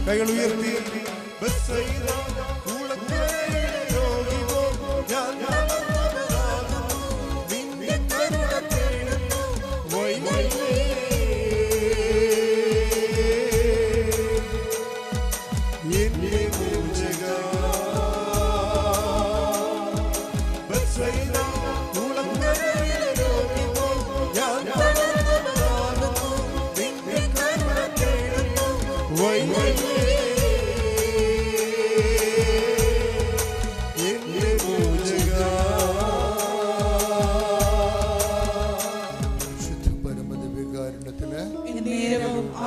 കൈകൾ ഉയർത്തി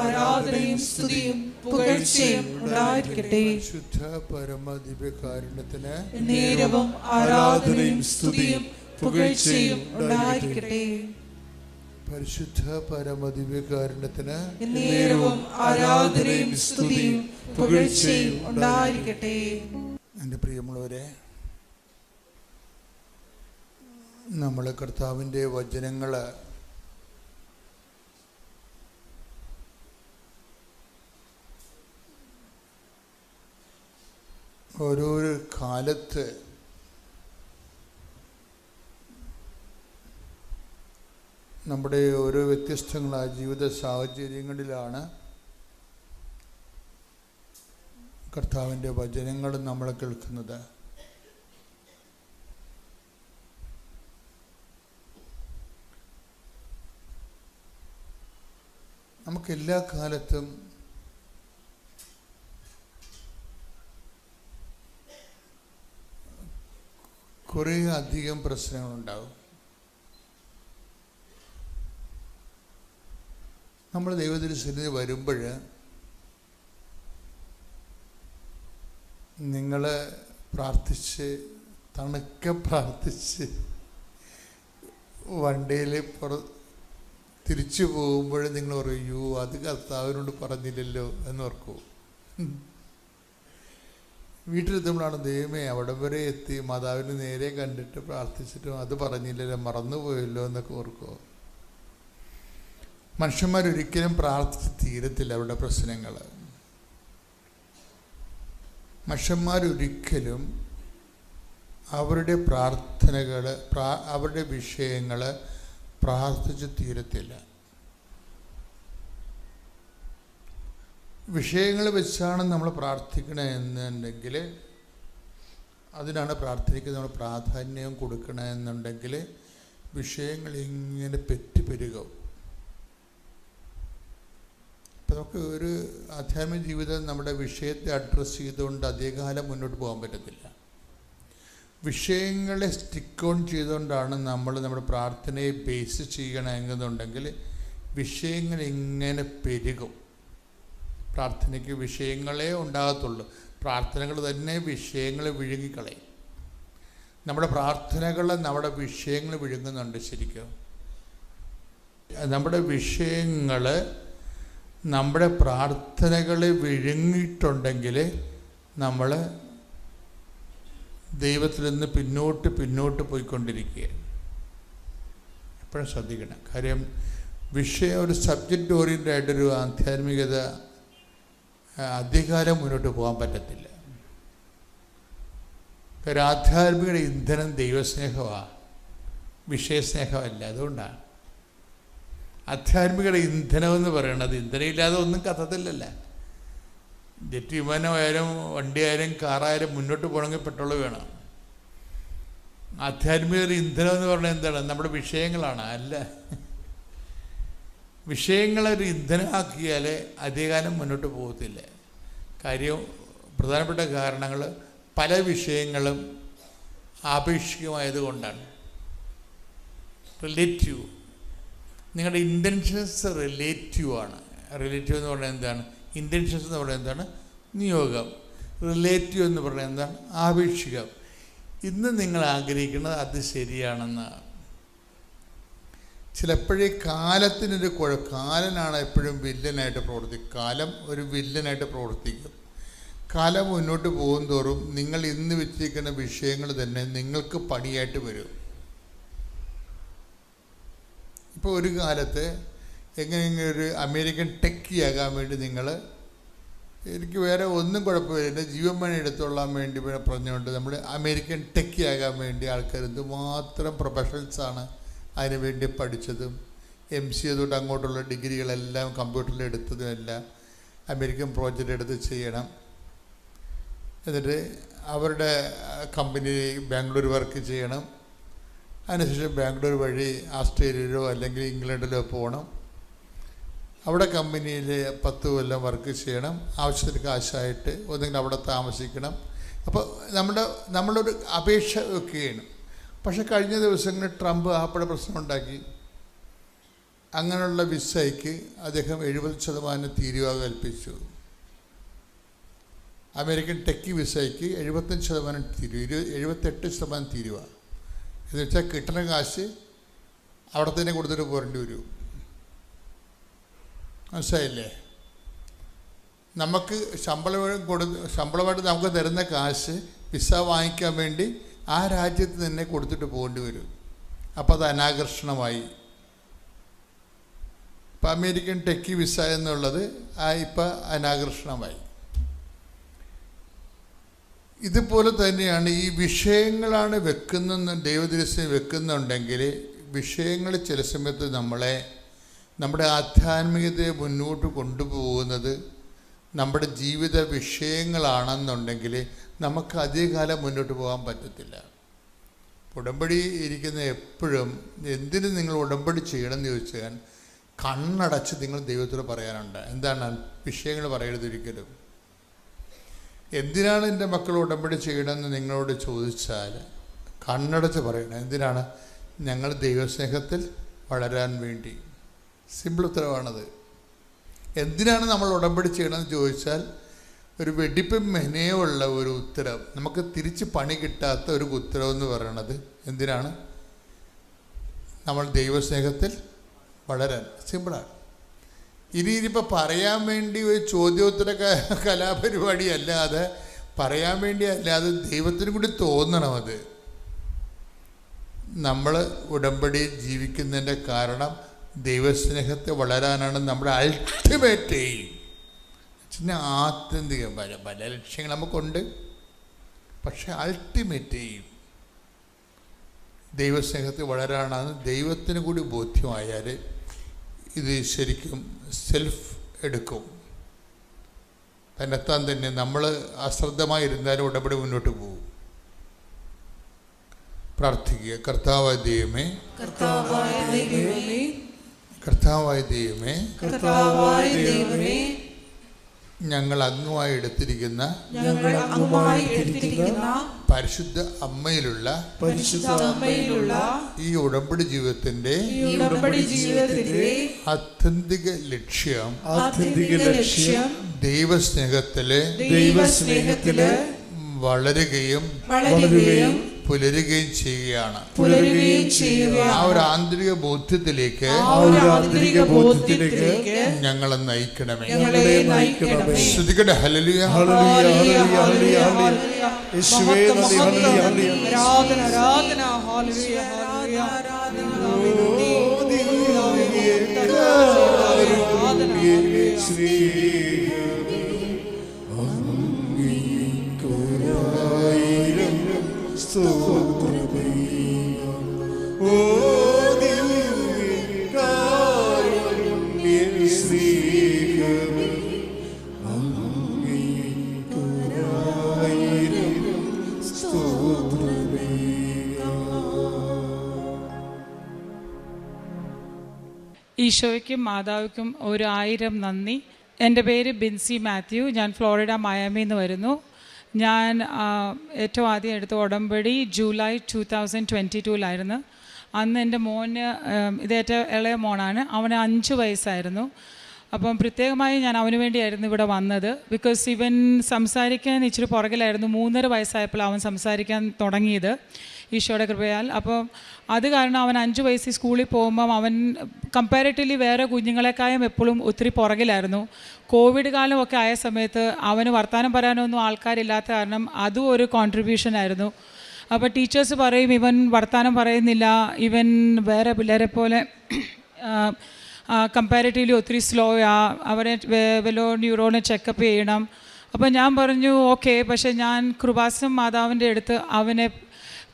ആരാധനയും സ്തുതിയും പുകഴ്ചയും ഉണ്ടായിരിക്കട്ടെ. ശുദ്ധ പരമദിവ്യകാരുണ്യത്തിന് നേരവും ആരാധനയും സ്തുതിയും പുകഴ്ചയും ഉണ്ടായിരിക്കട്ടെ. പരിശുദ്ധ പരമദിവ്യകാരുണ്യത്തിന് നേരവും ആരാധനയും സ്തുതിയും പുകഴ്ചയും ഉണ്ടായിരിക്കട്ടെ. എൻ്റെ പ്രിയമുള്ളവരെ, നമ്മൾ കർത്താവിൻ്റെ വചനങ്ങൾ ഓരോരോ കാലത്ത് നമ്മുടെ ഓരോ വ്യത്യസ്തങ്ങളായ ജീവിത സാഹചര്യങ്ങളിലാണ് കർത്താവിൻ്റെ വചനങ്ങൾ നമ്മൾ കേൾക്കുന്നത്. നമുക്കെല്ലാ കാലത്തും കുറേ അധികം പ്രശ്നങ്ങളുണ്ടാകും. നമ്മൾ ദൈവത്തിൻ്റെ വരുമ്പോൾ നിങ്ങൾ പ്രാർത്ഥിച്ച് തണുക്കെ പ്രാർത്ഥിച്ച് വണ്ടിയിൽ തിരിച്ചു പോകുമ്പോൾ നിങ്ങൾ പറയൂ, അത് കർത്താവിനോട് പറഞ്ഞില്ലല്ലോ എന്ന് ഓർക്കൂ. വീട്ടിലെത്തുമ്പോഴാണ് ദൈവമേ അവിടെ വരെ എത്തി, മാതാവിന് നേരെ കണ്ടിട്ട് പ്രാർത്ഥിച്ചിട്ടും അത് പറഞ്ഞില്ലല്ലോ, മറന്നുപോയല്ലോ എന്നൊക്കെ ഓർക്കുമോ? മനുഷ്യന്മാരൊരിക്കലും പ്രാർത്ഥിച്ച് തീരത്തില്ല അവരുടെ പ്രശ്നങ്ങൾ. മനുഷ്യന്മാരൊരിക്കലും അവരുടെ പ്രാർത്ഥനകൾ, അവരുടെ വിഷയങ്ങൾ പ്രാർത്ഥിച്ച് തീരത്തില്ല. വിഷയങ്ങൾ വെച്ചാണ് നമ്മൾ പ്രാർത്ഥിക്കണമെന്നുണ്ടെങ്കിൽ, അതിനാണ് പ്രാർത്ഥനയ്ക്ക് നമ്മൾ പ്രാധാന്യം കൊടുക്കണമെന്നുണ്ടെങ്കിൽ വിഷയങ്ങൾ ഇങ്ങനെ പെരുകും. ഇപ്പം നമുക്ക് ഒരു ആധ്യാത്മിക ജീവിതം നമ്മുടെ വിഷയത്തെ അഡ്രസ്സ് ചെയ്തുകൊണ്ട് അധികകാലം മുന്നോട്ട് പോകാൻ പറ്റത്തില്ല. വിഷയങ്ങളെ സ്റ്റിക്ക് ഓൺ ചെയ്തുകൊണ്ടാണ് നമ്മൾ നമ്മുടെ പ്രാർത്ഥനയെ ബേസ് ചെയ്യണമെന്നുണ്ടെങ്കിൽ വിഷയങ്ങൾ ഇങ്ങനെ പെരുകും. പ്രാർത്ഥനയ്ക്ക് വിഷയങ്ങളേ ഉണ്ടാകത്തുള്ളൂ. പ്രാർത്ഥനകൾ തന്നെ വിഷയങ്ങളെ വിഴുങ്ങിക്കളയും. നമ്മുടെ പ്രാർത്ഥനകൾ നമ്മുടെ വിഷയങ്ങൾ വിഴുങ്ങുന്നുണ്ട്. ശരിക്കും നമ്മുടെ വിഷയങ്ങൾ നമ്മുടെ പ്രാർത്ഥനകളെ വിഴുങ്ങിയിട്ടുണ്ടെങ്കിൽ നമ്മൾ ദൈവത്തിൽ നിന്ന് പിന്നോട്ട് പോയിക്കൊണ്ടിരിക്കുക. എപ്പോഴും ശ്രദ്ധിക്കണം. കാര്യം വിഷയം ഒരു സബ്ജക്റ്റ് ഓറിയൻ്റഡ് ആയിട്ടൊരു ആധ്യാത്മികത അധികാരം മുന്നോട്ട് പോകാൻ പറ്റത്തില്ല. ഒരു ആധ്യാത്മികത ഇന്ധനം ദൈവസ്നേഹമാണ്, വിഷയസ്നേഹമല്ല. അതുകൊണ്ടാണ് ആധ്യാത്മികത ഇന്ധനമെന്ന് പറയണത്. ഇന്ധനമില്ലാതെ ഒന്നും കത്തത്തില്ലല്ല. ജെറ്റ് വിമാനമായാലും വണ്ടിയായാലും കാറായാലും മുന്നോട്ട് പോകണമെങ്കിൽ പെട്രോൾ വേണം. ആധ്യാത്മികത ഇന്ധനം എന്ന് പറഞ്ഞാൽ എന്താണ്? നമ്മുടെ വിഷയങ്ങളാണ്. അല്ല, വിഷയങ്ങളൊരു ഇന്ധനമാക്കിയാൽ അധികകാലം മുന്നോട്ട് പോകത്തില്ല. കാര്യം പ്രധാനപ്പെട്ട കാരണങ്ങൾ പല വിഷയങ്ങളും ആപേക്ഷികമായതുകൊണ്ടാണ്. റിലേറ്റീവ്, നിങ്ങളുടെ ഇൻറ്റൻഷൻസ് റിലേറ്റീവ് ആണ്. റിലേറ്റീവ് എന്ന് പറഞ്ഞാൽ എന്താണ്? ഇൻറ്റൻഷൻസ് എന്ന് പറയുന്നത് എന്താണ്? നിയോഗം. റിലേറ്റീവ് എന്ന് പറഞ്ഞാൽ എന്താണ്? ആപേക്ഷികം. ഇന്ന് നിങ്ങൾ ആഗ്രഹിക്കുന്നത് അത് ശരിയാണെന്ന്. ചിലപ്പോഴേ കാലത്തിനൊരു കാലനാണ് എപ്പോഴും വില്ലനായിട്ട് പ്രവർത്തിക്കും. കാലം ഒരു വില്ലനായിട്ട് പ്രവർത്തിക്കും. കാലം മുന്നോട്ട് പോകും തോറും നിങ്ങൾ ഇന്ന് വെച്ചിരിക്കുന്ന വിഷയങ്ങൾ തന്നെ നിങ്ങൾക്ക് പണിയായിട്ട് വരും. ഇപ്പോൾ ഒരു കാലത്ത് എങ്ങനെയെങ്കിലും ഒരു അമേരിക്കൻ ടെക്കിയാകാൻ വേണ്ടി നിങ്ങൾ, എനിക്ക് വേറെ ഒന്നും കുഴപ്പമില്ല, എൻ്റെ ജീവൻ പണി എടുത്തോളാൻ വേണ്ടി പറഞ്ഞുകൊണ്ട് നമ്മൾ അമേരിക്കൻ ടെക്കിയാകാൻ വേണ്ടി ആൾക്കാർ എന്തുമാത്രം പ്രൊഫഷണൽസാണ് അതിനു വേണ്ടി പഠിച്ചതും MCA തൊട്ട് അങ്ങോട്ടുള്ള ഡിഗ്രികളെല്ലാം കമ്പ്യൂട്ടറിൽ എടുത്തതും എല്ലാം അമേരിക്കൻ പ്രോജക്റ്റ് എടുത്ത് ചെയ്യണം. എന്നിട്ട് അവരുടെ കമ്പനി ബാംഗ്ലൂർ വർക്ക് ചെയ്യണം. അതിനുശേഷം ബാംഗ്ലൂർ വഴി ഓസ്ട്രേലിയയിലോ അല്ലെങ്കിൽ ഇംഗ്ലണ്ടിലോ പോകണം. അവിടെ കമ്പനിയിൽ 10 കൊല്ലം വർക്ക് ചെയ്യണം. ആവശ്യത്തിന് കാശായിട്ട് ഒന്നെങ്കിൽ അവിടെ താമസിക്കണം. അപ്പോൾ നമ്മളൊരു അപേക്ഷ വെക്കുകയാണ്. പക്ഷെ കഴിഞ്ഞ ദിവസങ്ങളിൽ ട്രംപ് ആപ്പടെ പ്രശ്നമുണ്ടാക്കി. അങ്ങനെയുള്ള വിസയ്ക്ക് അദ്ദേഹം 70% തീരുവ കൽപ്പിച്ചു. അമേരിക്കൻ ടെക്കി വിസയ്ക്ക് 75% തീരുവ, 78% തീരുവ. എന്ന് വെച്ചാൽ കിട്ടുന്ന കാശ് അവിടെ തന്നെ കൊടുത്തിട്ട് പോരേണ്ടി വരും. മനസ്സിലായില്ലേ? നമുക്ക് ശമ്പളമായിട്ട് നമുക്ക് തരുന്ന കാശ് വിസ വാങ്ങിക്കാൻ വേണ്ടി ആ രാജ്യത്ത് തന്നെ കൊടുത്തിട്ട് പോകേണ്ടി വരും. അപ്പോൾ അത് അനാകർഷണമായി. ഇപ്പം അമേരിക്കൻ ടെക്കി വിസ എന്നുള്ളത് ഇപ്പം അനാകർഷണമായി. ഇതുപോലെ തന്നെയാണ് ഈ വിഷയങ്ങളാണ് ദൈവദൃശ്യം വെക്കുന്നുണ്ടെങ്കിൽ വിഷയങ്ങൾ ചില സമയത്ത് നമ്മുടെ ആധ്യാത്മികതയെ മുന്നോട്ട് കൊണ്ടുപോകുന്നത് നമ്മുടെ ജീവിത വിഷയങ്ങളാണെന്നുണ്ടെങ്കിൽ നമുക്ക് അധികകാലം മുന്നോട്ട് പോകാൻ പറ്റത്തില്ല. ഉടമ്പടി ഇരിക്കുന്ന എപ്പോഴും എന്തിനു നിങ്ങൾ ഉടമ്പടി ചെയ്യണമെന്ന് ചോദിച്ചാൽ കണ്ണടച്ച് നിങ്ങൾ ദൈവത്തോട് പറയാനുണ്ട്. എന്താണ് വിഷയങ്ങൾ പറയരുതൊരിക്കലും. എന്തിനാണ് എൻ്റെ മക്കൾ ഉടമ്പടി ചെയ്യണമെന്ന് നിങ്ങളോട് ചോദിച്ചാൽ കണ്ണടച്ച് പറയണം. എന്തിനാണ്? ഞങ്ങൾ ദൈവസ്നേഹത്തിൽ വളരാൻ വേണ്ടി. സിമ്പിൾ ഉത്തരവാണത്. എന്തിനാണ് നമ്മൾ ഉടമ്പടി ചെയ്യണമെന്ന് ചോദിച്ചാൽ ഒരു വെടിപ്പും മെനയുള്ള ഒരു ഉത്തരം, നമുക്ക് തിരിച്ച് പണി കിട്ടാത്ത ഒരു ഉത്തരം എന്ന് പറയണത് എന്തിനാണ്? നമ്മൾ ദൈവസ്നേഹത്തിൽ വളരാൻ. സിമ്പിളാണ്. ഇനിയിപ്പോൾ പറയാൻ വേണ്ടി ഒരു ചോദ്യോത്തര കലാപരിപാടി അല്ലാതെ പറയാൻ വേണ്ടി അല്ലാതെ ദൈവത്തിന് കൂടി തോന്നണം. അത് നമ്മൾ ഉടമ്പടി ജീവിക്കുന്നതിൻ്റെ കാരണം ദൈവസ്നേഹത്തെ വളരാനാണ്. നമ്മുടെ അൾട്ടിമേറ്റ് എയിം. പിന്നെ ആത്യന്തിക പല ലക്ഷ്യങ്ങൾ നമുക്കുണ്ട്. പക്ഷെ അൾട്ടിമേറ്റ് എയിം ദൈവസ്നേഹത്തെ വളരാനാണ്. ദൈവത്തിന് കൂടി ബോധ്യമായാൽ ഇത് ശരിക്കും സെൽഫ് എടുക്കും. തന്നെത്താൻ തന്നെ നമ്മൾ അശ്രദ്ധമായിരുന്നാലും ഉടമ്പടി മുന്നോട്ട് പോകും. പ്രാർത്ഥിക്കുക. കർത്താവായ ദൈവമേ, കർത്താവായ ദൈവമേ, ഞങ്ങൾ അങ്ങുമായി എടുത്തിരിക്കുന്ന പരിശുദ്ധ അമ്മയിലുള്ള ഈ ഉടമ്പടി ജീവിതത്തിന്റെ ആത്യന്തിക ലക്ഷ്യം ദൈവസ്നേഹത്തില് വളരുകയും പുലരുകയും ചെയ്യുകയാണ്. ആ ഒരു ആന്തരിക ബോധ്യത്തിലേക്ക് ഞങ്ങളെ നയിക്കണമേ. ശ്രദ്ധിക്കട്ടെ. ഹല്ലേലൂയ, ഹല്ലേലൂയ, ഹല്ലേലൂയ, യേശുവേ നന്ദി, ഹല്ലേലൂയ, ആരാധന, ആരാധന, ഹല്ലേലൂയ, ഹല്ലേലൂയ, ഈശോയ്ക്കും മാതാവിനും 1000 നന്ദി. എൻ്റെ പേര് ബിൻസി മാത്യു. ഞാൻ ഫ്ലോറിഡ മയാമിയിൽ നിന്ന് വരുന്നു. ഞാൻ ഏറ്റവും ആദ്യം എടുത്ത ഉടമ്പടി ജൂലൈ 2022 അന്ന് എൻ്റെ മോന്, ഇത് ഏറ്റവും ഇളയ മോനാണ്, അവന് 5 വയസ്സായിരുന്നു. അപ്പം പ്രത്യേകമായി ഞാൻ അവന് വേണ്ടിയായിരുന്നു ഇവിടെ വന്നത്. ബിക്കോസ് ഇവൻ സംസാരിക്കാൻ ഇച്ചിരി പുറകിലായിരുന്നു. 3.5 വയസ്സായപ്പോൾ അവൻ സംസാരിക്കാൻ തുടങ്ങിയത്. ഈശോയുടെ കൃപയാൽ. അപ്പം അത് കാരണം അവൻ 5 വയസ്സിൽ സ്കൂളിൽ പോകുമ്പം അവൻ കമ്പാരിറ്റീവ്ലി വേറെ കുഞ്ഞുങ്ങളെക്കാളും എപ്പോഴും ഒത്തിരി പുറകിലായിരുന്നു. കോവിഡ് കാലമൊക്കെ ആയ സമയത്ത് അവന് വർത്തമാനം പറയാനൊന്നും ആൾക്കാരില്ലാത്ത കാരണം അതും ഒരു കോൺട്രിബ്യൂഷൻ ആയിരുന്നു. അപ്പോൾ ടീച്ചേഴ്സ് പറയും ഇവൻ വർത്തമാനം പറയുന്നില്ല, ഇവൻ വേറെ പിള്ളേരെ പോലെ കമ്പാരിറ്റീവ്ലി ഒത്തിരി സ്ലോയാ, അവരെ വല്ലോ ന്യൂറോനെ ചെക്കപ്പ് ചെയ്യണം. അപ്പോൾ ഞാൻ പറഞ്ഞു ഓക്കെ, പക്ഷേ ഞാൻ കൃപാസനം മാതാവിൻ്റെ അടുത്ത് അവനെ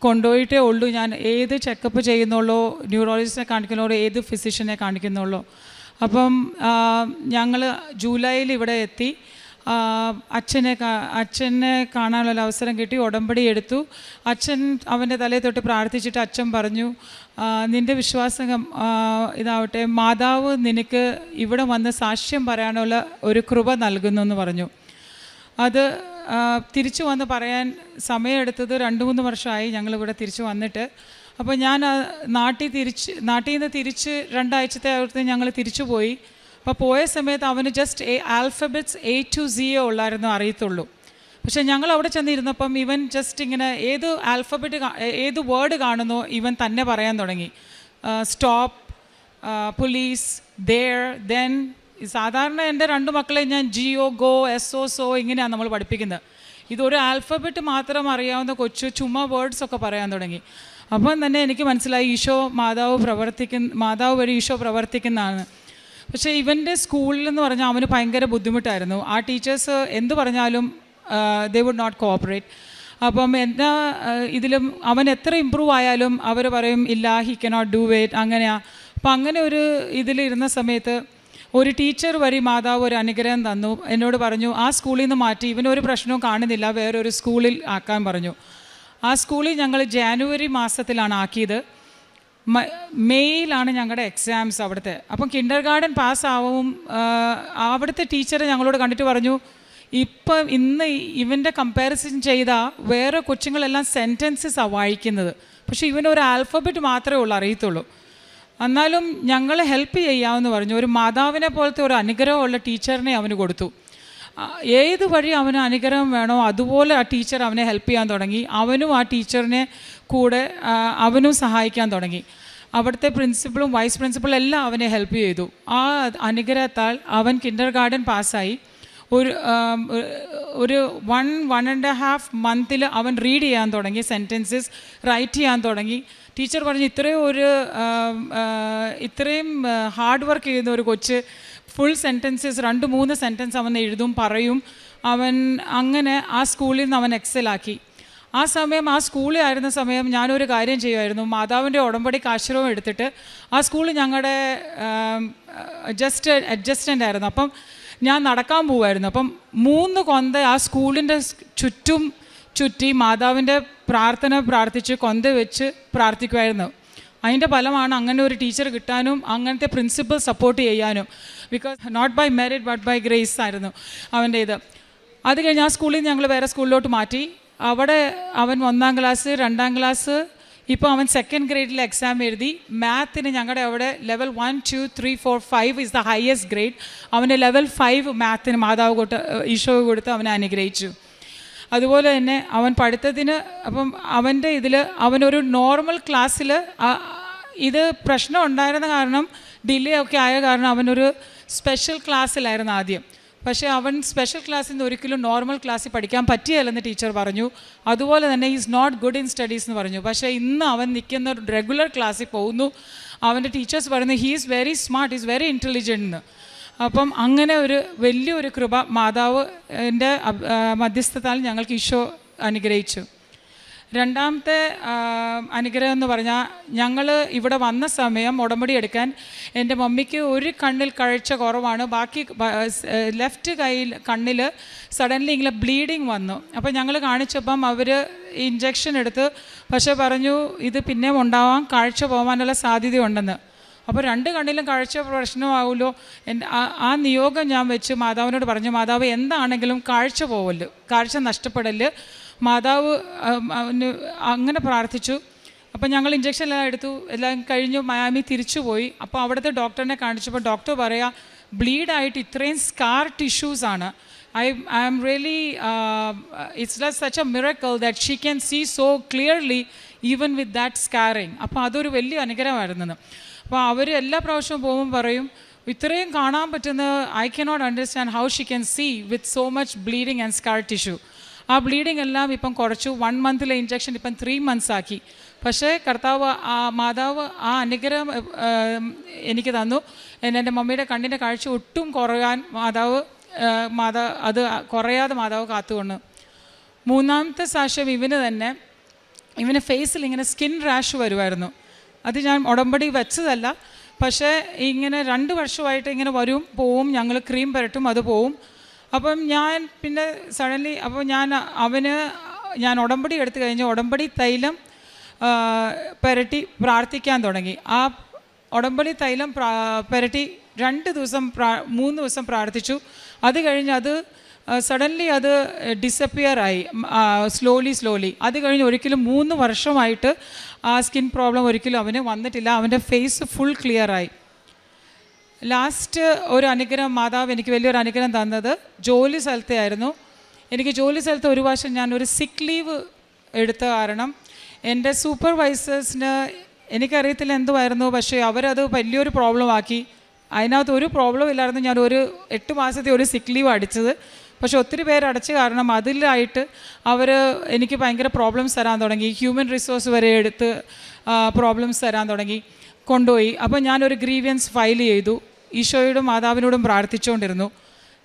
കൊണ്ടുപോയിട്ടേ ഉള്ളൂ. ഞാൻ ഏത് ചെക്കപ്പ് ചെയ്യുന്നുള്ളൂ, ന്യൂറോളജിസ്റ്റിനെ കാണിക്കുന്നുള്ളൂ, ഏത് ഫിസിഷ്യനെ കാണിക്കുന്നുള്ളൂ. അപ്പം ഞങ്ങൾ ജൂലൈയിൽ ഇവിടെ എത്തി. അച്ഛനെ കാണാനുള്ള അവസരം കിട്ടി, ഉടമ്പടി എടുത്തു. അച്ഛൻ അവൻ്റെ തലയിൽ തൊട്ട് പ്രാർത്ഥിച്ചിട്ട് അച്ഛൻ പറഞ്ഞു, നിൻ്റെ വിശ്വാസം ഇതാവട്ടെ, മാതാവ് നിനക്ക് ഇവിടെ വന്ന് സാക്ഷ്യം പറയാനുള്ള ഒരു കൃപ നൽകുന്നു എന്ന് പറഞ്ഞു. അത് തിരിച്ചു വന്ന് പറയാൻ സമയമെടുത്തത് 2-3 വർഷമായി ഞങ്ങളിവിടെ തിരിച്ചു വന്നിട്ട്. അപ്പോൾ ഞാൻ നാട്ടിൽ നിന്ന് തിരിച്ച് 2 ആഴ്ചത്തെ അവിടുത്തെ ഞങ്ങൾ തിരിച്ചു പോയി. അപ്പോൾ പോയ സമയത്ത് അവന് just alphabets A to Z ഉള്ളായിരുന്നു അറിയത്തുള്ളൂ. പക്ഷേ ഞങ്ങൾ അവിടെ ചെന്നിരുന്നപ്പം ഇവൻ ജസ്റ്റ് ഇങ്ങനെ ഏത് വേർഡ് കാണുന്നോ ഇവൻ തന്നെ പറയാൻ തുടങ്ങി. Stop, police, there, then. സാധാരണ എൻ്റെ 2 മക്കളെ ഞാൻ GO, ഗോ, SO, സോ ഇങ്ങനെയാണ് നമ്മൾ പഠിപ്പിക്കുന്നത്. ഇതൊരു ആൽഫബറ്റ് മാത്രം അറിയാവുന്ന കൊച്ചു ചുമ്മാ വേർഡ്സൊക്കെ പറയാൻ തുടങ്ങി. അപ്പം തന്നെ എനിക്ക് മനസ്സിലായി മാതാവ് വഴി ഈശോ പ്രവർത്തിക്കുന്നതാണ്. പക്ഷേ ഇവൻ്റെ സ്കൂളിലെന്ന് പറഞ്ഞാൽ അവന് ഭയങ്കര ബുദ്ധിമുട്ടായിരുന്നു. ആ ടീച്ചേഴ്സ് എന്ത് പറഞ്ഞാലും ദേ വുഡ് നോട്ട് കോഓപ്പറേറ്റ്. അപ്പം എന്നാ ഇതിലും അവൻ എത്ര ഇമ്പ്രൂവ് ആയാലും അവർ പറയും ഇല്ല, ഹി കനോട്ട് ഡൂ ഇറ്റ്, അങ്ങനെയാണ്. അപ്പം അങ്ങനെ ഒരു ഇതിലിരുന്ന സമയത്ത് ഒരു ടീച്ചർ വഴി മാതാവ് ഒരു അനുഗ്രഹം തന്നു. എന്നോട് പറഞ്ഞു ആ സ്കൂളിൽ നിന്ന് മാറ്റി, ഇവനൊരു പ്രശ്നവും കാണുന്നില്ല, വേറൊരു സ്കൂളിൽ ആക്കാൻ പറഞ്ഞു. ആ സ്കൂളിൽ ഞങ്ങൾ ജാനുവരി മാസത്തിലാണ് ആക്കിയത്. മെയ്യിലാണ് ഞങ്ങളുടെ എക്സാംസ് അവിടുത്തെ. അപ്പം കിൻഡർ ഗാർഡൻ പാസ്സാവും. അവിടുത്തെ ടീച്ചർ ഞങ്ങളോട് കണ്ടിട്ട് പറഞ്ഞു, ഇന്ന് ഇവൻ്റെ കമ്പാരിസൺ ചെയ്താൽ വേറെ കൊച്ചുങ്ങളെല്ലാം സെൻറ്റൻസസാണ് വായിക്കുന്നത്, പക്ഷേ ഇവനൊരു ആൽഫബറ്റ് മാത്രമേ ഉള്ളൂ അറിയത്തുള്ളൂ. എന്നാലും ഞങ്ങൾ ഹെൽപ്പ് ചെയ്യാമെന്ന് പറഞ്ഞു. ഒരു മാതാവിനെ പോലത്തെ ഒരു അനുഗ്രഹമുള്ള ടീച്ചറിനെ അവന് കൊടുത്തു. ഏത് വഴി അവന് അനുഗ്രഹം വേണോ അതുപോലെ ആ ടീച്ചർ അവനെ ഹെൽപ്പ് ചെയ്യാൻ തുടങ്ങി. അവനും ആ ടീച്ചറിനെ കൂടെ അവനും സഹായിക്കാൻ തുടങ്ങി. അവിടുത്തെ പ്രിൻസിപ്പളും വൈസ് പ്രിൻസിപ്പളും എല്ലാം അവനെ ഹെൽപ്പ് ചെയ്തു. ആ അനുഗ്രഹത്താൽ അവൻ കിൻഡർ ഗാർഡൻ പാസ്സായി. ഒരു 1.5 മന്തിൽ അവൻ റീഡ് ചെയ്യാൻ തുടങ്ങി, സെൻറ്റൻസസ് റൈറ്റ് ചെയ്യാൻ തുടങ്ങി. ടീച്ചർ പറഞ്ഞു ഇത്രയും ഹാർഡ് വർക്ക് ചെയ്യുന്ന ഒരു കൊച്ച് ഫുൾ സെൻറ്റൻസസ് 2-3 സെൻറ്റൻസ് അവൻ എഴുതും, പറയും. അവൻ അങ്ങനെ ആ സ്കൂളിൽ നിന്ന് അവൻ എക്സലാക്കി. ആ സ്കൂളിൽ ആയിരുന്ന സമയം ഞാനൊരു കാര്യം ചെയ്യുമായിരുന്നു. മാതാവിൻ്റെ ഉടമ്പടി കാശ്രമം എടുത്തിട്ട് ആ സ്കൂളിൽ ഞങ്ങളുടെ അഡ്ജസ്റ്റൻ്റ് ആയിരുന്നു. അപ്പം ഞാൻ നടക്കാൻ പോവുമായിരുന്നു. അപ്പം 3 കൊന്ത ആ സ്കൂളിൻ്റെ ചുറ്റും ചുറ്റി മാതാവിൻ്റെ പ്രാർത്ഥിച്ച് കൊന്ത വെച്ച് പ്രാർത്ഥിക്കുമായിരുന്നു. അതിൻ്റെ ഫലമാണ് അങ്ങനെ ഒരു ടീച്ചർ കിട്ടാനും അങ്ങനത്തെ പ്രിൻസിപ്പൽ സപ്പോർട്ട് ചെയ്യാനും. Because not by merit but by grace ആയിരുന്നു അവൻ്റെ ഇത്. അത് കഴിഞ്ഞ് ആ സ്കൂളിൽ ഞങ്ങൾ വേറെ സ്കൂളിലോട്ട് മാറ്റി. അവിടെ അവൻ 1ാം ക്ലാസ് 2ാം ക്ലാസ്, ഇപ്പോൾ അവൻ 2nd ഗ്രേഡിൽ എക്സാം എഴുതി. മാത്തിന് ഞങ്ങളുടെ അവിടെ level 1, 2, 3, 4, 5 is the highest grade. അവൻ്റെ ലെവൽ 5 മാത്തിന് മാതാവ് ഈശോ കൊടുത്ത് അവനെ അനുഗ്രഹിച്ചു. അതുപോലെ തന്നെ അവൻ പഠിത്തത്തിന് അപ്പം അവൻ്റെ ഇതിൽ അവനൊരു നോർമൽ ക്ലാസ്സിൽ ഇത് പ്രശ്നം ഉണ്ടായിരുന്ന കാരണം ഡിലേ ഒക്കെ ആയ കാരണം അവനൊരു സ്പെഷ്യൽ ക്ലാസ്സിലായിരുന്നു ആദ്യം. പക്ഷേ അവൻ സ്പെഷ്യൽ ക്ലാസ്സിൽ നിന്ന് ഒരിക്കലും നോർമൽ ക്ലാസ്സിൽ പഠിക്കാൻ പറ്റിയല്ലെന്ന് ടീച്ചർ പറഞ്ഞു. അതുപോലെ തന്നെ is not good in studies എന്ന് പറഞ്ഞു. പക്ഷേ ഇന്ന് അവൻ നിൽക്കുന്ന റെഗുലർ ക്ലാസ്സിൽ പോകുന്നു. അവൻ്റെ ടീച്ചേഴ്സ് പറയുന്നു he is very smart, is very intelligent എന്ന്. അപ്പം അങ്ങനെ ഒരു വലിയൊരു കൃപ മാതാവിൻ്റെ മധ്യസ്ഥത്താൽ ഞങ്ങൾക്ക് ഈശോ അനുഗ്രഹിച്ചു. 2ാമത്തെ അനുഗ്രഹം എന്ന് പറഞ്ഞാൽ ഞങ്ങൾ ഇവിടെ വന്ന സമയം ഉടമ്പടി എടുക്കാൻ എൻ്റെ മമ്മിക്ക് ഒരു കണ്ണിൽ കാഴ്ച കുറവാണ്, ബാക്കി ലെഫ്റ്റ് കണ്ണിൽ സഡൻലി ഇങ്ങനെ ബ്ലീഡിങ് വന്നു. അപ്പോൾ ഞങ്ങൾ കാണിച്ചപ്പം അവർ ഇഞ്ചക്ഷൻ എടുത്ത്, പക്ഷേ പറഞ്ഞു ഇത് പിന്നെയും ഉണ്ടാവാം, കാഴ്ച പോകാനുള്ള സാധ്യതയുണ്ടെന്ന്. അപ്പോൾ 2 കണ്ണിലും കാഴ്ച പ്രശ്നമാവുമല്ലോ. ആ നിയോഗം ഞാൻ വെച്ച് മാതാവിനോട് പറഞ്ഞു, മാതാവ് എന്താണെങ്കിലും കാഴ്ച പോവല്ലോ, കാഴ്ച നഷ്ടപ്പെടല്. മാതാവ് അങ്ങനെ പ്രാർത്ഥിച്ചു. അപ്പം ഞങ്ങൾ ഇഞ്ചക്ഷൻ എല്ലാം എടുത്തു, എല്ലാം കഴിഞ്ഞു മയാമി തിരിച്ചു പോയി. അപ്പോൾ അവിടുത്തെ ഡോക്ടറിനെ കാണിച്ചപ്പോൾ ഡോക്ടർ പറയാ ബ്ലീഡായിട്ട് ഇത്രയും scar ടിഷ്യൂസാണ്. I am really, it's just such a miracle that she can see so clearly even with that scarring. അപ്പോൾ അതൊരു വലിയ അനുഗ്രഹമായിരുന്നു. അപ്പോൾ അവർ എല്ലാ പ്രാവശ്യവും പോകുമ്പോൾ പറയും, ഇത്രയും കാണാൻ പറ്റുന്ന, I cannot understand how she can see with so much bleeding and scar tissue. ആ ബ്ലീഡിങ് എല്ലാം ഇപ്പം കുറച്ചു. 1 മന്തിലെ ഇഞ്ചക്ഷൻ ഇപ്പം 3 months ആക്കി. പക്ഷേ കർത്താവ്, മാതാവ് ആ അനുഗ്രഹം എനിക്ക് തന്നു. എൻ്റെ മമ്മിയുടെ കണ്ണിൻ്റെ കാഴ്ച ഒട്ടും കുറയാൻ അത് കുറയാതെ മാതാവ് കാത്തുകൊണ്ട്. 3-ാമത്തെ സാക്ഷ്യം ഇവന് ഫേസിൽ ഇങ്ങനെ സ്കിൻ റാഷ് വരുമായിരുന്നു. അത് ഞാൻ ഉടമ്പടി വെച്ചതല്ല, പക്ഷേ ഇങ്ങനെ 2 വർഷമായിട്ട് ഇങ്ങനെ വരും പോവും, ഞങ്ങൾ ക്രീം പുരട്ടും, അത് പോവും. അപ്പം ഞാൻ പിന്നെ സഡൻലി ഞാൻ ഉടമ്പടി എടുത്തു കഴിഞ്ഞ് ഉടമ്പടി തൈലം പുരട്ടി പ്രാർത്ഥിക്കാൻ തുടങ്ങി. ആ ഉടമ്പടി തൈലം പുരട്ടി 3 ദിവസം പ്രാർത്ഥിച്ചു. അത് കഴിഞ്ഞ് അത് സഡൻലി അത് ഡിസപ്പിയർ ആയി സ്ലോലി. അത് കഴിഞ്ഞ് ഒരിക്കലും 3 വർഷമായിട്ട് ആ സ്കിൻ പ്രോബ്ലം ഒരിക്കലും അവന് വന്നിട്ടില്ല. അവൻ്റെ ഫേസ് ഫുൾ ക്ലിയറായി. ലാസ്റ്റ് ഒരു അനുഗ്രഹം, മാതാവ് എനിക്ക് വലിയൊരു അനുഗ്രഹം തന്നത് ജോലി സ്ഥലത്തെ ആയിരുന്നു. എനിക്ക് ജോലി സ്ഥലത്ത് ഒരു പ്രാവശ്യം ഞാൻ ഒരു സിക്ക് ലീവ് എടുത്ത കാരണം എൻ്റെ സൂപ്പർവൈസേഴ്സിന് എനിക്കറിയത്തില്ല എന്തുമായിരുന്നു, പക്ഷേ അവരത് വലിയൊരു പ്രോബ്ലം ആക്കി. അതിനകത്ത് ഒരു പ്രോബ്ലം ഇല്ലായിരുന്നു. ഞാൻ ഒരു 8 മാസത്തെ ഒരു സിക്ക് ലീവ് അടിച്ചത്. പക്ഷെ ഒത്തിരി പേര് അടച്ച കാരണം അതിലായിട്ട് അവർ എനിക്ക് ഭയങ്കര പ്രോബ്ലംസ് തരാൻ തുടങ്ങി. ഹ്യൂമൻ റിസോഴ്സ് വരെ എടുത്ത് പ്രോബ്ലംസ് തരാൻ തുടങ്ങി, കൊണ്ടുപോയി. അപ്പോൾ ഞാനൊരു ഗ്രീവിയൻസ് ഫയൽ ചെയ്തു. ഈശോയോടും മാതാവിനോടും പ്രാർത്ഥിച്ചുകൊണ്ടിരുന്നു.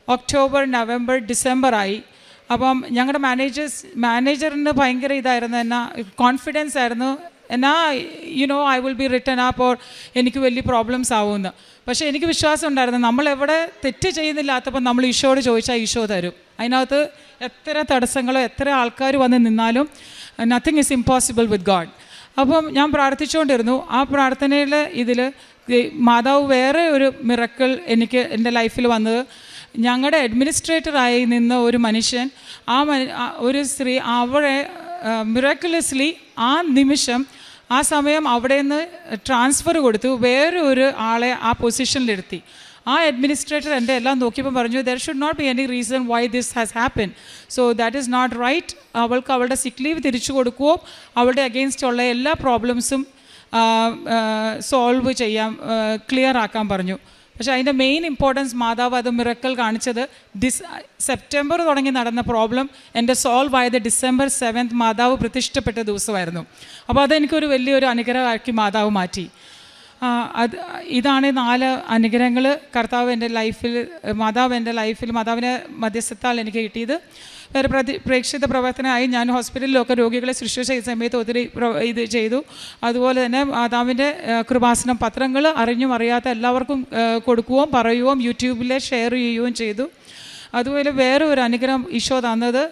ഒക്ടോബർ, നവംബർ, ഡിസംബർ ആയി. അപ്പം ഞങ്ങളുടെ മാനേജറിന് ഭയങ്കര ഇതായിരുന്നു, എന്നാ കോൺഫിഡൻസ് ആയിരുന്നു, എന്നാ I will be return up, or എനിക്ക് വലിയ പ്രോബ്ലംസ് ആവുമെന്ന്. പക്ഷേ എനിക്ക് വിശ്വാസം ഉണ്ടായിരുന്നു, നമ്മളെവിടെ തെറ്റ് ചെയ്യുന്നില്ലാത്തപ്പോൾ നമ്മൾ ഈശോയോട് ചോദിച്ചാൽ ഈശോ തരും. അതിനകത്ത് എത്ര തടസ്സങ്ങളോ എത്ര ആൾക്കാർ വന്ന് നിന്നാലും nothing is impossible with God. അപ്പം ഞാൻ പ്രാർത്ഥിച്ചുകൊണ്ടിരുന്നു. ആ പ്രാർത്ഥനയിൽ മാതാവ് വേറെ ഒരു മിറക്കിൾ എൻ്റെ ലൈഫിൽ വന്നത്, ഞങ്ങളുടെ അഡ്മിനിസ്ട്രേറ്ററായി നിന്ന ഒരു മനുഷ്യൻ, ഒരു സ്ത്രീ, അവളെ മിറക്കുലസ്ലി ആ നിമിഷം ആ സമയം അവിടെ നിന്ന് ട്രാൻസ്ഫർ കൊടുത്തു, വേറെ ഒരു ആളെ ആ പൊസിഷനിലിരുത്തി. ആ അഡ്മിനിസ്ട്രേറ്റർ എൻ്റെ എല്ലാം നോക്കിയപ്പോൾ പറഞ്ഞു, there should not be any reason why this has happen, so that is not right. അവൾക്ക് അവളുടെ സിക്ക് ലീവ് തിരിച്ചു കൊടുക്കുകയോ അവളുടെ അഗെയിൻസ്റ്റ് ഉള്ള എല്ലാ പ്രോബ്ലംസും സോൾവ് ചെയ്യാൻ, ക്ലിയർ ആക്കാൻ പറഞ്ഞു. പക്ഷേ അതിൻ്റെ മെയിൻ ഇമ്പോർട്ടൻസ് മാതാവ് അത് മിറക്കൽ കാണിച്ചത് സെപ്റ്റംബർ തുടങ്ങി നടന്ന പ്രോബ്ലം എൻ്റെ സോൾവ് ആയത് December 7th മാതാവ് പ്രതിഷ്ഠപ്പെട്ട ദിവസമായിരുന്നു. അപ്പോൾ അതെനിക്കൊരു വലിയൊരു അനുഗ്രഹമാക്കി മാതാവ് മാറ്റി. ഇതാണ് 4 അനുഗ്രഹങ്ങൾ മാതാവ് എൻ്റെ ലൈഫിൽ മാതാവിൻ്റെ മധ്യസ്ഥത്താൽ എനിക്ക് കിട്ടിയത്. വേറെ പ്രേക്ഷിത പ്രവർത്തനമായി ഞാൻ ഹോസ്പിറ്റലിലൊക്കെ രോഗികളെ ശുശ്രൂഷ ചെയ്യുന്ന സമയത്ത് ഒത്തിരി ഇത് ചെയ്തു. അതുപോലെ തന്നെ മാതാവിൻ്റെ കൃപാസനം പത്രങ്ങൾ അറിഞ്ഞും അറിയാത്ത എല്ലാവർക്കും കൊടുക്കുകയും പറയുകയും യൂട്യൂബിൽ ഷെയർ ചെയ്യുകയും ചെയ്തു. അതുപോലെ വേറെ ഒരു അനുഗ്രഹം ഈശോ തന്നത്,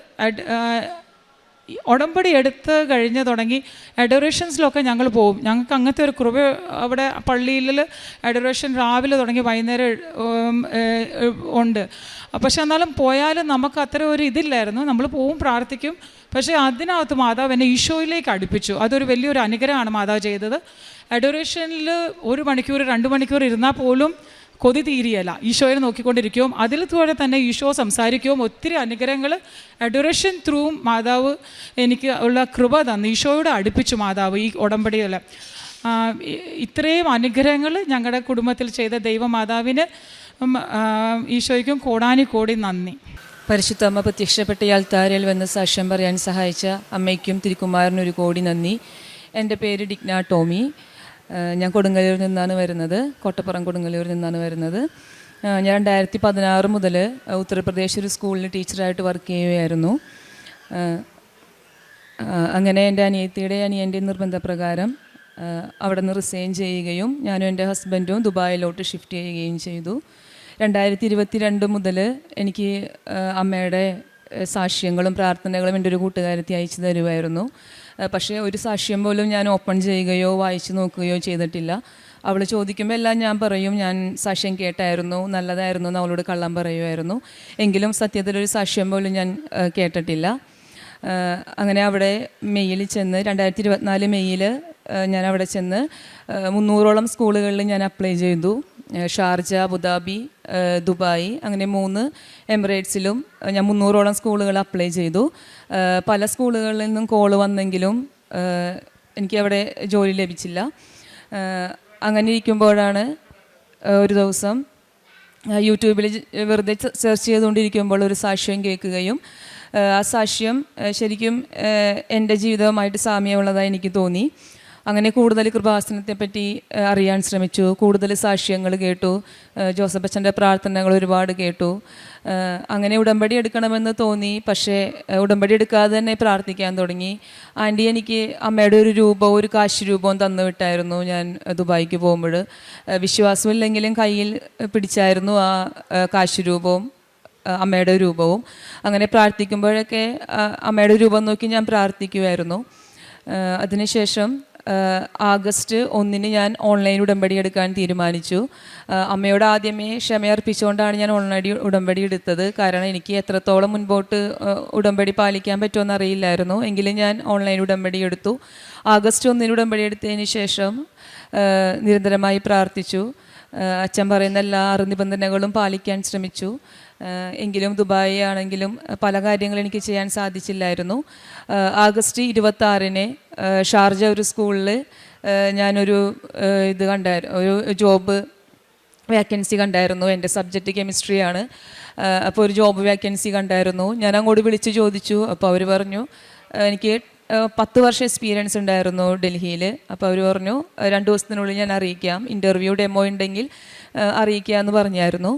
ഉടമ്പടി എടുത്ത് കഴിഞ്ഞ് തുടങ്ങി അഡോറേഷൻസിലൊക്കെ ഞങ്ങൾ പോകും. ഞങ്ങൾക്ക് അങ്ങനത്തെ ഒരു കൃപ അവിടെ പള്ളിയിൽ അഡോറേഷൻ രാവിലെ തുടങ്ങി വൈകുന്നേരം ഉണ്ട്. പക്ഷെ എന്നാലും പോയാലും നമുക്ക് അത്ര ഒരു ഇതില്ലായിരുന്നു. നമ്മൾ പോവും, പ്രാർത്ഥിക്കും. പക്ഷേ അതിനകത്ത് മാതാവ് എന്നെ ഈശോയിലേക്ക് അടുപ്പിച്ചു. അതൊരു വലിയൊരു അനുഗ്രഹമാണ് മാതാവ് ചെയ്തത്. അഡോറേഷനിൽ 1 മണിക്കൂർ 2 മണിക്കൂർ ഇരുന്നാൽ പോലും കൊതി തീരിയല്ല. ഈശോയെ നോക്കിക്കൊണ്ടിരിക്കുകയും അതിൽ കൂടെ തന്നെ ഈശോ സംസാരിക്കുകയും ഒത്തിരി അനുഗ്രഹങ്ങൾ അഡോറേഷൻ ത്രൂ മാതാവ് എനിക്ക് ഉള്ള കൃപ തന്നു. ഈശോയോട് അടുപ്പിച്ചു മാതാവ് ഈ ഉടമ്പടിയിൽ. ഇത്രയും അനുഗ്രഹങ്ങൾ ഞങ്ങളുടെ കുടുംബത്തിൽ ചെയ്ത ദൈവമാതാവിന് ഈശോയ്ക്കും കോടാനുകോടി നന്ദി. പരിശുദ്ധ അമ്മ പ്രത്യക്ഷപ്പെട്ട ആൾത്താരയിൽ വന്ന് സാക്ഷ്യം പറയാൻ സഹായിച്ച അമ്മയ്ക്കും തിരുക്കുമാരനൊരു കോടി നന്ദി. എൻ്റെ പേര് ഡിഗ്ന ടോമി. ഞാൻ കൊടുങ്ങല്ലൂരിൽ നിന്നാണ് വരുന്നത്, കോട്ടപ്പുറം കൊടുങ്ങല്ലൂരിൽ നിന്നാണ് വരുന്നത്. ഞാൻ 2016 മുതൽ ഉത്തർപ്രദേശ് ഒരു സ്കൂളിൽ ടീച്ചറായിട്ട് വർക്ക് ചെയ്യുകയായിരുന്നു. അങ്ങനെ എൻ്റെ അനിയൻ്റെ നിർബന്ധപ്രകാരം അവിടെ നിന്ന് റിസൈൻ ചെയ്യുകയും ഞാനും എൻ്റെ ഹസ്ബൻഡും ദുബായിലോട്ട് ഷിഫ്റ്റ് ചെയ്യുകയും ചെയ്തു. 2022 മുതൽ എനിക്ക് അമ്മയുടെ സാക്ഷ്യങ്ങളും പ്രാർത്ഥനകളും എൻ്റെ ഒരു കൂട്ടുകാരത്തി അയച്ചു തരുമായിരുന്നു. പക്ഷേ ഒരു സാക്ഷ്യം പോലും ഞാൻ ഓപ്പൺ ചെയ്യുകയോ വായിച്ചു നോക്കുകയോ ചെയ്തിട്ടില്ല. അവൾ ചോദിക്കുമ്പോൾ എല്ലാം ഞാൻ പറയും, ഞാൻ സാക്ഷ്യം കേട്ടായിരുന്നു, നല്ലതായിരുന്നു എന്ന് അവളോട് കള്ളം പറയുമായിരുന്നു. എങ്കിലും സത്യത്തിലൊരു സാക്ഷ്യം പോലും ഞാൻ കേട്ടിട്ടില്ല. അങ്ങനെ അവിടെ മെയ്യിൽ ചെന്ന് 2024 മെയ്യിൽ ഞാൻ അവിടെ ചെന്ന് 300ഓളം സ്കൂളുകളിൽ ഞാൻ അപ്ലൈ ചെയ്തു. ഷാർജ, അബുദാബി, ദുബായ്, അങ്ങനെ 3 എമിറേറ്റ്സിലും ഞാൻ 300ഓളം സ്കൂളുകൾ അപ്ലൈ ചെയ്തു. പല സ്കൂളുകളിൽ നിന്നും കോൾ വന്നെങ്കിലും എനിക്ക് അവിടെ ജോലി ലഭിച്ചില്ല. അങ്ങനെ ഇരിക്കുമ്പോഴാണ് ഒരു ദിവസം യൂട്യൂബിൽ വെറുതെ സെർച്ച് ചെയ്തുകൊണ്ടിരിക്കുമ്പോൾ ഒരു സാക്ഷ്യം കേൾക്കുകയും ആ സാക്ഷ്യം ശരിക്കും എൻ്റെ ജീവിതവുമായിട്ട് സാമ്യമുള്ളതായി എനിക്ക് തോന്നി. അങ്ങനെ കൂടുതൽ കൃപാസനത്തെ പറ്റി അറിയാൻ ശ്രമിച്ചു. കൂടുതൽ സാക്ഷ്യങ്ങൾ കേട്ടു. ജോസഫ് അച്ഛൻ്റെ പ്രാർത്ഥനകൾ ഒരുപാട് കേട്ടു. അങ്ങനെ ഉടമ്പടി എടുക്കണമെന്ന് തോന്നി. പക്ഷേ ഉടമ്പടി എടുക്കാതെ തന്നെ പ്രാർത്ഥിക്കാൻ തുടങ്ങി. ആൻറ്റി എനിക്ക് അമ്മയുടെ ഒരു രൂപവും ഒരു കാശ് രൂപവും തന്നു വിട്ടായിരുന്നു ഞാൻ ദുബായിക്ക് പോകുമ്പോൾ. വിശ്വാസമില്ലെങ്കിലും കയ്യിൽ പിടിച്ചായിരുന്നു ആ കാശ് രൂപവും അമ്മയുടെ രൂപവും. അങ്ങനെ പ്രാർത്ഥിക്കുമ്പോഴൊക്കെ അമ്മയുടെ രൂപം നോക്കി ഞാൻ പ്രാർത്ഥിക്കുമായിരുന്നു. അതിനുശേഷം ആഗസ്റ്റ് 1 ഞാൻ ഓൺലൈൻ ഉടമ്പടി എടുക്കാൻ തീരുമാനിച്ചു. അമ്മയോട് ആദ്യമേ ക്ഷമയർപ്പിച്ചുകൊണ്ടാണ് ഞാൻ ഓൺലൈൻ ഉടമ്പടി എടുത്തത്. കാരണം എനിക്ക് എത്രത്തോളം മുൻപോട്ട് ഉടമ്പടി പാലിക്കാൻ പറ്റുമെന്ന് അറിയില്ലായിരുന്നു. എങ്കിലും ഞാൻ ഓൺലൈൻ ഉടമ്പടി എടുത്തു. ആഗസ്റ്റ് 1 ഉടമ്പടി എടുത്തതിന് ശേഷം നിരന്തരമായി പ്രാർത്ഥിച്ചു. അച്ഛൻ പറയുന്ന എല്ലാ നിബന്ധനകളും പാലിക്കാൻ ശ്രമിച്ചു. എങ്കിലും ദുബായ് ആണെങ്കിലും പല കാര്യങ്ങളും എനിക്ക് ചെയ്യാൻ സാധിച്ചില്ലായിരുന്നു. ആഗസ്റ്റ് 26 ഷാർജ ഒരു സ്കൂളിൽ ഞാനൊരു ഇത് കണ്ടായിരുന്നു, ഒരു ജോബ് വേക്കൻസി കണ്ടായിരുന്നു. എൻ്റെ സബ്ജക്റ്റ് കെമിസ്ട്രിയാണ്. അപ്പോൾ ഒരു ജോബ് വേക്കൻസി കണ്ടായിരുന്നു. ഞാൻ അങ്ങോട്ട് വിളിച്ച് ചോദിച്ചു. അപ്പോൾ അവർ പറഞ്ഞു എനിക്ക് 10 വർഷം എക്സ്പീരിയൻസ് ഉണ്ടായിരുന്നു ഡൽഹിയിൽ. അപ്പോൾ അവർ പറഞ്ഞു 2 ദിവസത്തിനുള്ളിൽ ഞാൻ അറിയിക്കാം, ഇൻ്റർവ്യൂ ഡെമോ ഉണ്ടെങ്കിൽ അറിയിക്കുക എന്ന് പറഞ്ഞായിരുന്നു.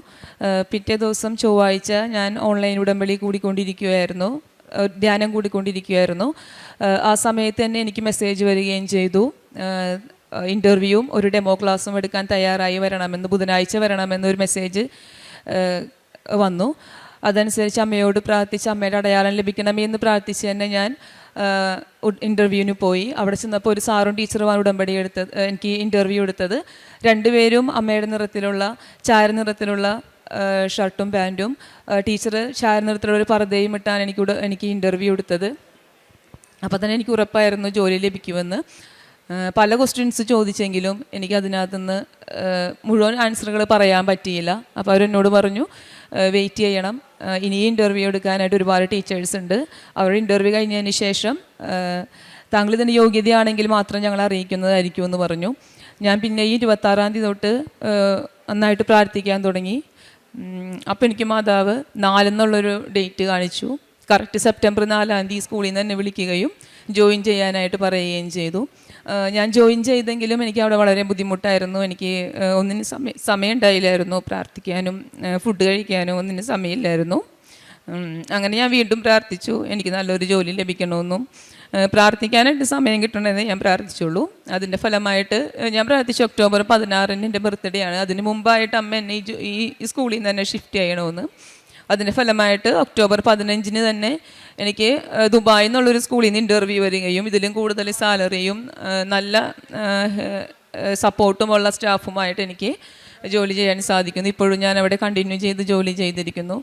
പിറ്റേ ദിവസം ചൊവ്വാഴ്ച ഞാൻ ഓൺലൈൻ ഉടമ്പടി കൂടിക്കൊണ്ടിരിക്കുകയായിരുന്നു, ധ്യാനം കൂടിക്കൊണ്ടിരിക്കുകയായിരുന്നു. ആ സമയത്ത് തന്നെ എനിക്ക് മെസ്സേജ് വരികയും ചെയ്തു, ഇൻ്റർവ്യൂവും ഒരു ഡെമോ ക്ലാസ്സും എടുക്കാൻ തയ്യാറായി വരണമെന്ന്, ബുധനാഴ്ച വരണമെന്നൊരു മെസ്സേജ് വന്നു. അതനുസരിച്ച് അമ്മയോട് പ്രാർത്ഥിച്ച് അമ്മയുടെ അടയാളം ലഭിക്കണമേ എന്ന് പ്രാർത്ഥിച്ച് തന്നെ ഞാൻ ഇൻ്റർവ്യൂവിന് പോയി. അവിടെ ചെന്നപ്പോൾ ഒരു സാറും ടീച്ചറുമാണ് ഉടമ്പടി എടുത്തത്, എനിക്ക് ഇൻ്റർവ്യൂ എടുത്തത്. രണ്ടുപേരും അമ്മയുടെ നിറത്തിലുള്ള ചാരനിറത്തിലുള്ള ഷർട്ടും പാൻറ്റും, ടീച്ചർ ചാരനിറത്തിലുള്ള ഒരു പർദ്ദയും ഇട്ടാണ് എനിക്ക് ഇൻ്റർവ്യൂ എടുത്തത്. അപ്പോൾ തന്നെ എനിക്ക് ഉറപ്പായിരുന്നു ജോലി ലഭിക്കുമെന്ന്. പല ക്വസ്റ്റ്യൻസ് ചോദിച്ചെങ്കിലും എനിക്ക് അതിനകത്തുനിന്ന് മുഴുവൻ ആൻസറുകൾ പറയാൻ പറ്റിയില്ല. അപ്പോൾ അവരെന്നോട് പറഞ്ഞു വെയിറ്റ് ചെയ്യണം, ഇനിയും ഇൻ്റർവ്യൂ എടുക്കാനായിട്ട് ഒരുപാട് ടീച്ചേഴ്സ് ഉണ്ട്. അവരുടെ ഇൻ്റർവ്യൂ കഴിഞ്ഞതിന് ശേഷം താങ്കൾ ഇതിൻ്റെ യോഗ്യതയാണെങ്കിൽ മാത്രം ഞങ്ങൾ അറിയിക്കുന്നതായിരിക്കും എന്ന് പറഞ്ഞു. ഞാൻ പിന്നെ ഈ 26 തൊട്ട് നന്നായിട്ട് പ്രാർത്ഥിക്കാൻ തുടങ്ങി. അപ്പോൾ എനിക്ക് മാതാവ് 4 എന്നുള്ളൊരു ഡേറ്റ് കാണിച്ചു. കറക്റ്റ് സെപ്റ്റംബർ 4 സ്കൂളിൽ നിന്ന് തന്നെ വിളിക്കുകയും ജോയിൻ ചെയ്യാനായിട്ട് പറയുകയും ചെയ്തു. ഞാൻ ജോയിൻ ചെയ്തെങ്കിലും എനിക്ക് അവിടെ വളരെ ബുദ്ധിമുട്ടായിരുന്നു. എനിക്ക് ഒന്നിനും സമയം ഉണ്ടായില്ലായിരുന്നു, പ്രാർത്ഥിക്കാനും ഫുഡ് കഴിക്കാനും ഒന്നിനും സമയമില്ലായിരുന്നു. അങ്ങനെ ഞാൻ വീണ്ടും പ്രാർത്ഥിച്ചു, എനിക്ക് നല്ലൊരു ജോലി ലഭിക്കണമെന്നും പ്രാർത്ഥിക്കാനായിട്ട് സമയം കിട്ടണമെന്ന് ഞാൻ പ്രാർത്ഥിച്ചുള്ളൂ. അതിൻ്റെ ഫലമായിട്ട് ഞാൻ പ്രാർത്ഥിച്ചു. ഒക്ടോബർ 16 എൻ്റെ ബർത്ത്ഡേ ആണ്. അതിന് മുമ്പായിട്ട് അമ്മ എന്നെ ഈ സ്കൂളിൽ നിന്ന് തന്നെ ഷിഫ്റ്റ് ചെയ്യണമെന്ന്. അതിൻ്റെ ഫലമായിട്ട് ഒക്ടോബർ 15 തന്നെ എനിക്ക് ദുബായിൽ നിന്നുള്ളൊരു സ്കൂളിൽ നിന്ന് ഇൻ്റർവ്യൂ വരികയും ഇതിലും കൂടുതൽ സാലറിയും നല്ല സപ്പോർട്ടുമുള്ള സ്റ്റാഫുമായിട്ട് എനിക്ക് ജോലി ചെയ്യാൻ സാധിക്കുന്നു. ഇപ്പോഴും ഞാൻ അവിടെ കണ്ടിന്യൂ ചെയ്ത് ജോലി ചെയ്തിരിക്കുന്നു.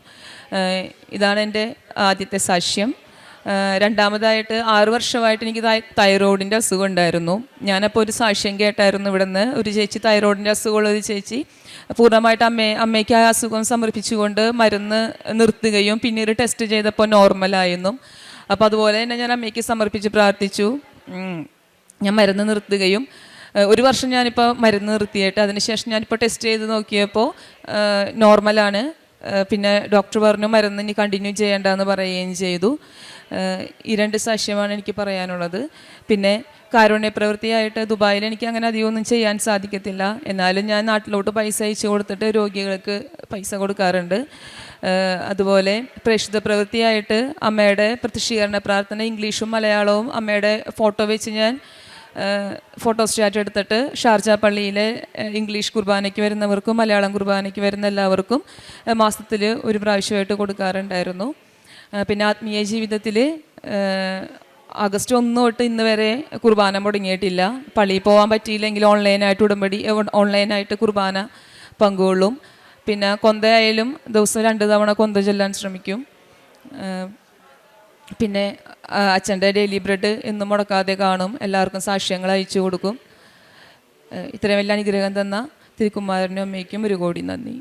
ഇതാണ് എൻ്റെ ആദ്യത്തെ സാക്ഷ്യം. രണ്ടാമതായിട്ട് 6 വർഷമായിട്ട് എനിക്ക് തൈറോയിഡിൻ്റെ അസുഖം ഉണ്ടായിരുന്നു. ഞാനപ്പോൾ ഒരു സാക്ഷ്യം കേട്ടായിരുന്നു ഇവിടെ നിന്ന്. ഒരു ചേച്ചി തൈറോയിഡിൻ്റെ അസുഖമുള്ള ഒരു ചേച്ചി പൂർണ്ണമായിട്ട് അമ്മയ്ക്ക് ആ അസുഖം സമർപ്പിച്ചുകൊണ്ട് മരുന്ന് നിർത്തുകയും പിന്നീട് ടെസ്റ്റ് ചെയ്തപ്പോൾ നോർമലായിരുന്നു. അപ്പോൾ അതുപോലെ തന്നെ ഞാൻ അമ്മയ്ക്ക് സമർപ്പിച്ച് പ്രാർത്ഥിച്ചു. ഞാൻ മരുന്ന് നിർത്തുകയും 1 വർഷം ഞാനിപ്പോൾ മരുന്ന് നിർത്തിയിട്ട് അതിനുശേഷം ഞാനിപ്പോൾ ടെസ്റ്റ് ചെയ്ത് നോക്കിയപ്പോൾ നോർമലാണ്. പിന്നെ ഡോക്ടർ പറഞ്ഞു മരുന്ന് ഇനി കണ്ടിന്യൂ ചെയ്യേണ്ടെന്ന് പറയുകയും ചെയ്തു. ഈ 2 സാക്ഷ്യമാണ് എനിക്ക് പറയാനുള്ളത്. പിന്നെ കാരുണ്യ പ്രവൃത്തിയായിട്ട് ദുബായിൽ എനിക്ക് അങ്ങനെ അധികമൊന്നും ചെയ്യാൻ സാധിക്കത്തില്ല. എന്നാലും ഞാൻ നാട്ടിലോട്ട് പൈസ അയച്ചു കൊടുത്തിട്ട് രോഗികൾക്ക് പൈസ കൊടുക്കാറുണ്ട്. അതുപോലെ പ്രേക്ഷിത പ്രവൃത്തിയായിട്ട് അമ്മയുടെ പ്രത്യക്ഷീകരണ പ്രാർത്ഥന ഇംഗ്ലീഷും മലയാളവും അമ്മയുടെ ഫോട്ടോ വെച്ച് ഞാൻ ഫോട്ടോസ്റ്റാറ്റ് എടുത്തിട്ട് ഷാർജ പള്ളിയിലെ ഇംഗ്ലീഷ് കുർബാനയ്ക്ക് വരുന്നവർക്കും മലയാളം കുർബാനയ്ക്ക് വരുന്ന എല്ലാവർക്കും മാസത്തിൽ 1 പ്രാവശ്യമായിട്ട് കൊടുക്കാറുണ്ടായിരുന്നു. പിന്നെ ആത്മീയ ജീവിതത്തിൽ ആഗസ്റ്റ് 1 തൊട്ട് ഇന്ന് വരെ കുർബാന മുടങ്ങിയിട്ടില്ല. പള്ളിയിൽ പോകാൻ പറ്റിയില്ലെങ്കിൽ ഓൺലൈനായിട്ട് കുർബാന പങ്കുകൊള്ളും. പിന്നെ കൊന്തയായാലും ദിവസം 2 തവണ കൊന്ത ചൊല്ലാൻ ശ്രമിക്കും. പിന്നെ അച്ഛൻ്റെ ഡെയിലി ബ്രെഡ് എന്നും മുടക്കാതെ കാണും. എല്ലാവർക്കും സാക്ഷ്യങ്ങൾ അയച്ചു കൊടുക്കും. ഇത്രയും വലിയ അനുഗ്രഹം തന്ന തിരുക്കുമാരനും അമ്മയ്ക്കും 1 കോടി നന്ദി.